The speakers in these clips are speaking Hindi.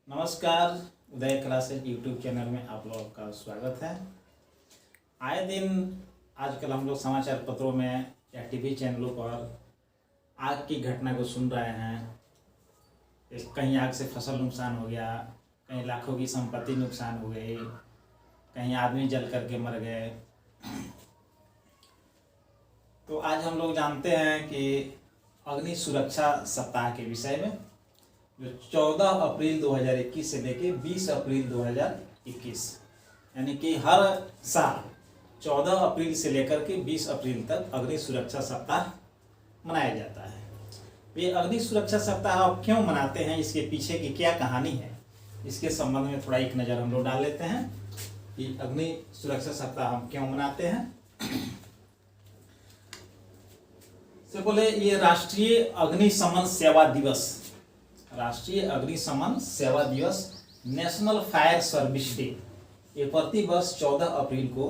नमस्कार, उदय क्लासेस यूट्यूब चैनल में आप लोगों का स्वागत है। आए दिन आजकल हम लोग समाचार पत्रों में या टीवी चैनलों पर आग की घटना को सुन रहे हैं। कहीं आग से फसल नुकसान हो गया, कहीं लाखों की संपत्ति नुकसान हो गई, कहीं आदमी जल करके मर गए। तो आज हम लोग जानते हैं कि अग्नि सुरक्षा सप्ताह के विषय में, जो 14 अप्रैल 2021 से लेके 20 अप्रैल 2021 यानी कि हर साल 14 अप्रैल से लेकर के 20 अप्रैल तक अग्नि सुरक्षा सप्ताह मनाया जाता है। ये अग्नि सुरक्षा सप्ताह अब क्यों मनाते हैं, इसके पीछे की क्या कहानी है, इसके संबंध में थोड़ा एक नज़र हम लोग डाल लेते हैं कि अग्नि सुरक्षा सप्ताह हम क्यों मनाते हैं। से बोले ये राष्ट्रीय अग्निशमन सेवा दिवस, राष्ट्रीय अग्निशमन सेवा दिवस, नेशनल फायर सर्विस डे, ये प्रतिवर्ष 14 अप्रैल को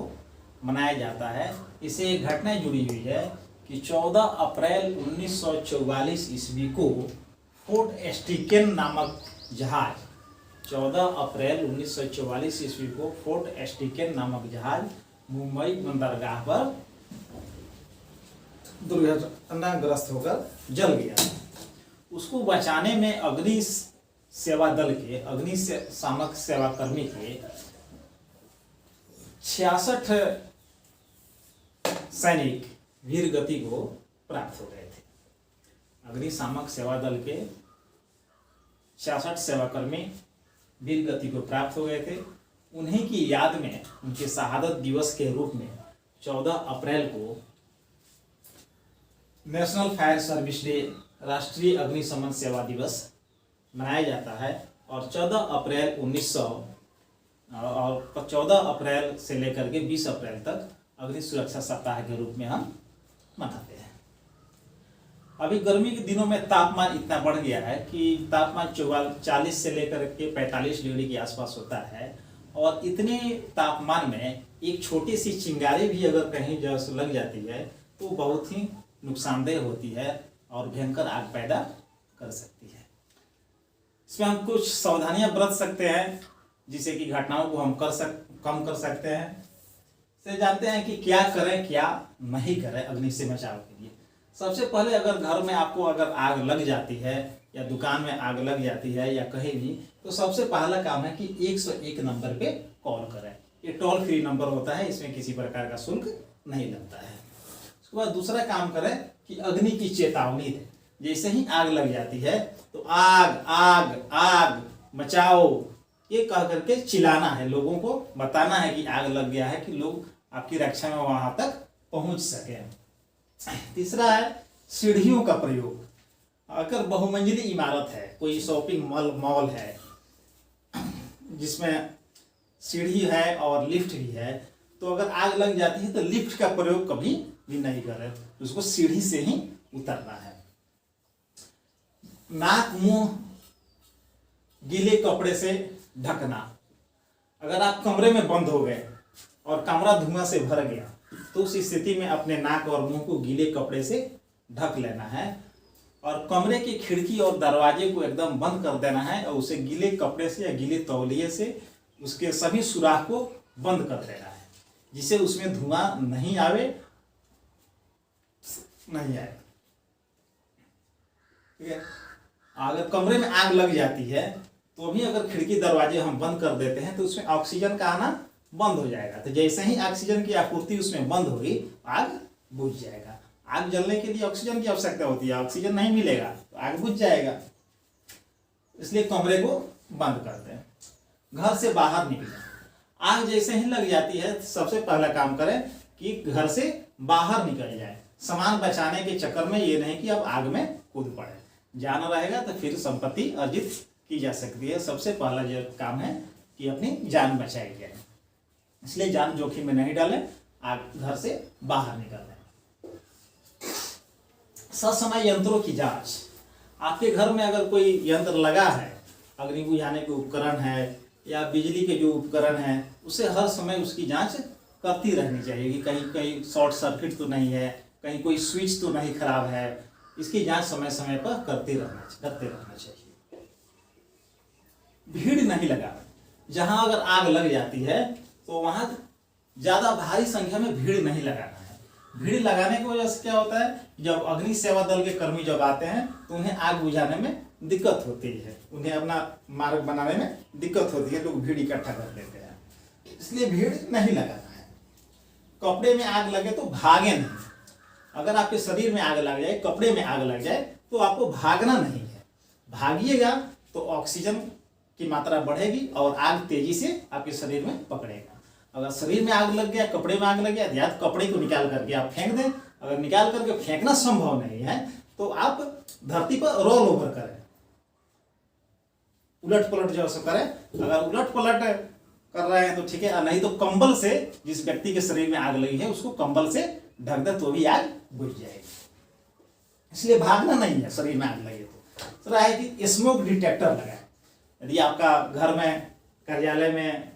मनाया जाता है। इसे एक घटना जुड़ी हुई है कि 14 अप्रैल 1944 ईस्वी को फोर्ट एस्टिकेन नामक जहाज, 14 अप्रैल 1944 ईस्वी को फोर्ट एस्टिकेन नामक जहाज मुंबई बंदरगाह पर दुर्घटनाग्रस्त होकर जल गया। उसको बचाने में अग्नि सेवा दल के, अग्निशामक सेवा कर्मी के 66 सैनिक वीर गति को प्राप्त हो गए थे। अग्निशामक सेवा दल के 66 सेवाकर्मी वीर गति को प्राप्त हो गए थे। उन्हीं की याद में उनके शहादत दिवस के रूप में 14 अप्रैल को नेशनल फायर सर्विस डे, राष्ट्रीय अग्निशमन सेवा दिवस मनाया जाता है। और 14 अप्रैल से लेकर के 20 अप्रैल तक अग्नि सुरक्षा सप्ताह के रूप में हम मनाते हैं। अभी गर्मी के दिनों में तापमान इतना बढ़ गया है कि तापमान 40 से लेकर के 45 डिग्री के आसपास होता है। और इतने तापमान में एक छोटी सी चिंगारी भी अगर कहीं लग जाती है तो बहुत ही नुकसानदेह होती है और भयंकर आग पैदा कर सकती है। इसमें हम कुछ सावधानियां बरत सकते हैं जिससे कि घटनाओं को हम कम कर सकते हैं। से जानते हैं कि क्या करें क्या नहीं करें अग्नि से बचाव के लिए। सबसे पहले अगर घर में आपको अगर आग लग जाती है या दुकान में आग लग जाती है या कहीं भी, तो सबसे पहला काम है कि 101 नंबर पे कॉल करें। ये टोल फ्री नंबर होता है, इसमें किसी प्रकार का शुल्क नहीं लगता है। उसके बाद दूसरा काम करें कि अग्नि की चेतावनी दें। जैसे ही आग लग जाती है तो आग आग आग मचाओ, ये कह करके चिल्लाना है, लोगों को बताना है कि आग लग गया है, कि लोग आपकी रक्षा में वहां तक पहुंच सके। तीसरा है सीढ़ियों का प्रयोग। अगर बहुमंजिली इमारत है, कोई शॉपिंग मॉल है जिसमें सीढ़ी है और लिफ्ट भी है, तो अगर आग लग जाती है तो लिफ्ट का प्रयोग कभी भी नहीं करें, उसको सीढ़ी से ही उतरना है। नाक मुंह गीले कपड़े से ढकना। अगर आप कमरे में बंद हो गए और कमरा धुआं से भर गया तो उस स्थिति में अपने नाक और मुंह को गीले कपड़े से ढक लेना है और कमरे की खिड़की और दरवाजे को एकदम बंद कर देना है और उसे गीले कपड़े से या गीले तौलिए से उसके सभी सुराख को बंद कर देना है, जिससे उसमें धुआं नहीं आए। ठीक है। अगर कमरे में आग लग जाती है तो भी अगर खिड़की दरवाजे हम बंद कर देते हैं तो उसमें ऑक्सीजन का आना बंद हो जाएगा। तो जैसे ही ऑक्सीजन की आपूर्ति उसमें बंद होगी, आग बुझ जाएगा। आग जलने के लिए ऑक्सीजन की आवश्यकता होती है, ऑक्सीजन नहीं मिलेगा तो आग बुझ जाएगा। इसलिए कमरे को बंद कर दें। घर से बाहर निकलें। आग जैसे ही लग जाती है सबसे पहला काम करें कि घर से बाहर निकल जाए। सामान बचाने के चक्कर में ये नहीं कि अब आग में कूद पड़े, जाना रहेगा तो फिर संपत्ति अर्जित की जा सकती है। सबसे पहला जो काम है कि अपनी जान बचाई जाए, इसलिए जान जोखिम में नहीं डालें, आग घर से बाहर निकलें। ससमय यंत्रों की जांच। आपके घर में अगर कोई यंत्र लगा है, अग्नि बुझाने के उपकरण है या बिजली के जो उपकरण है, उसे हर समय उसकी जांच करती रहनी चाहिए कि कहीं कहीं शॉर्ट सर्किट तो नहीं है, कहीं कोई स्विच तो नहीं खराब है। इसकी जांच समय समय पर करते रहना चाहिए। भीड़ नहीं लगाना। जहां अगर आग लग जाती है तो वहां ज्यादा भारी संख्या में भीड़ नहीं लगाना है। भीड़ लगाने की वजह से क्या होता है, जब अग्नि सेवा दल के कर्मी जब आते हैं तो उन्हें आग बुझाने में दिक्कत होती है, उन्हें अपना मार्ग बनाने में दिक्कत होती है, लोग भीड़ इकट्ठा कर लेते हैं, इसलिए भीड़ नहीं लगाना है। कपड़े में आग लगे तो भागे नहीं। अगर आपके शरीर में आग लग जाए, कपड़े में आग लग जाए, तो आपको भागना नहीं है। भागिएगा तो ऑक्सीजन की मात्रा बढ़ेगी और आग तेजी से आपके शरीर में पकड़ेगा। अगर शरीर में आग लग गया, कपड़े में आग लग गया, या कपड़े को निकाल करके आप फेंक दें। अगर निकाल करके फेंकना संभव नहीं है तो आप धरती पर रोल ओवर करें, उलट पलट जो सो करें। अगर उलट पलट कर रहे हैं तो ठीक है, नहीं तो कंबल से, जिस व्यक्ति के शरीर में आग लगी है उसको कंबल से ढक दे तो भी आग बुझ जाएगी। इसलिए भागना नहीं है शरीर में आग लगे तो। रहा है कि स्मोक डिटेक्टर लगाए। यदि आपका घर में, कार्यालय में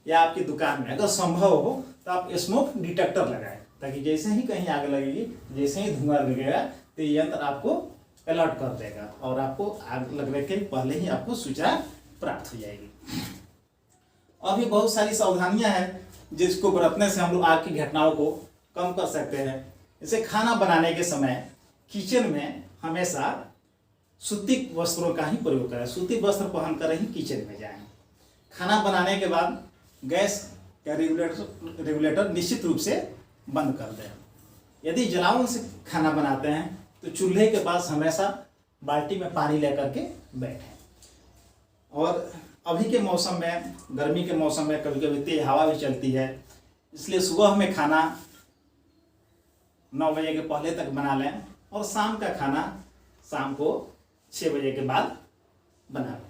या आपकी दुकान में अगर संभव हो तो आप स्मोक डिटेक्टर लगाएं, ताकि जैसे ही कहीं आग लगेगी, जैसे ही धुआं लगेगा तो ये यंत्र आपको अलर्ट कर देगा और आपको आग लगने के पहले ही आपको सूचना प्राप्त हो जाएगी। अभी बहुत सारी सावधानियां हैं जिसको बरतने से हम लोग आग की घटनाओं को कम कर सकते हैं। जैसे खाना बनाने के समय किचन में हमेशा सूती वस्त्रों का ही प्रयोग करें। सूती वस्त्र पहन कर ही किचन में जाएं। खाना बनाने के बाद गैस का रेगुलेटर निश्चित रूप से बंद कर दें। यदि जलावन से खाना बनाते हैं तो चूल्हे के पास हमेशा बाल्टी में पानी लेकर के बैठें। और अभी के मौसम में, गर्मी के मौसम में कभी कभी तेज हवा भी चलती है, इसलिए सुबह में खाना 9 बजे के पहले तक बना लें और शाम का खाना शाम को 6 बजे के बाद बना लें।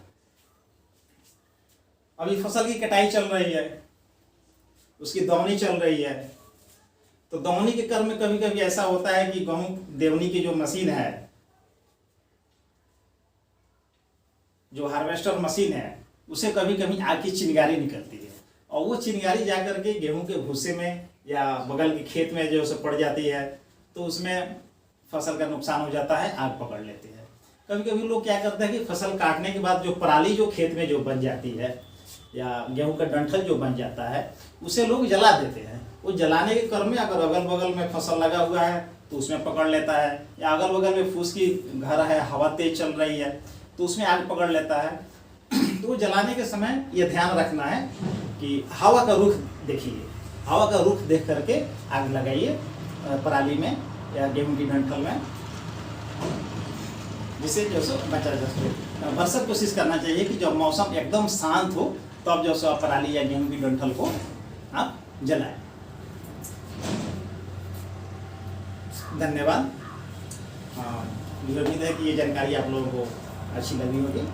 अभी फसल की कटाई चल रही है, उसकी दौनी चल रही है, तो दौनी के क्रम में कभी कभी ऐसा होता है कि गेहूं देवनी की जो मशीन है, जो हार्वेस्टर मशीन है, उसे कभी कभी आग की चिंगारी निकलती है और वो चिंगारी जाकर के गेहूं के भूसे में या बगल के खेत में जो पड़ जाती है तो उसमें फसल का नुकसान हो जाता है, आग पकड़ लेती है। कभी कभी लोग क्या करते हैं कि फसल काटने के बाद जो पराली जो खेत में जो बन जाती है या गेहूं का डंठल जो बन जाता है उसे लोग जला देते हैं। वो जलाने के क्रम में अगर अगल बगल में फसल लगा हुआ है तो उसमें पकड़ लेता है, या अगल बगल में फूस की घर है, हवा तेज चल रही है तो उसमें आग पकड़ लेता है। तो जलाने के समय ये ध्यान रखना है कि हवा का रुख देखिए, हवा का रुख देख करके आग लगाइए पराली में या गेहूं की डंठल में, जिससे जो सो बचा जा सके। भरसक कोशिश करना चाहिए कि जब मौसम एकदम शांत हो तब जो सो पराली या गेहूं की डंठल को आप जलाएं। धन्यवाद। मुझे उम्मीद है कि ये जानकारी आप लोगों को अच्छी लगी होगी।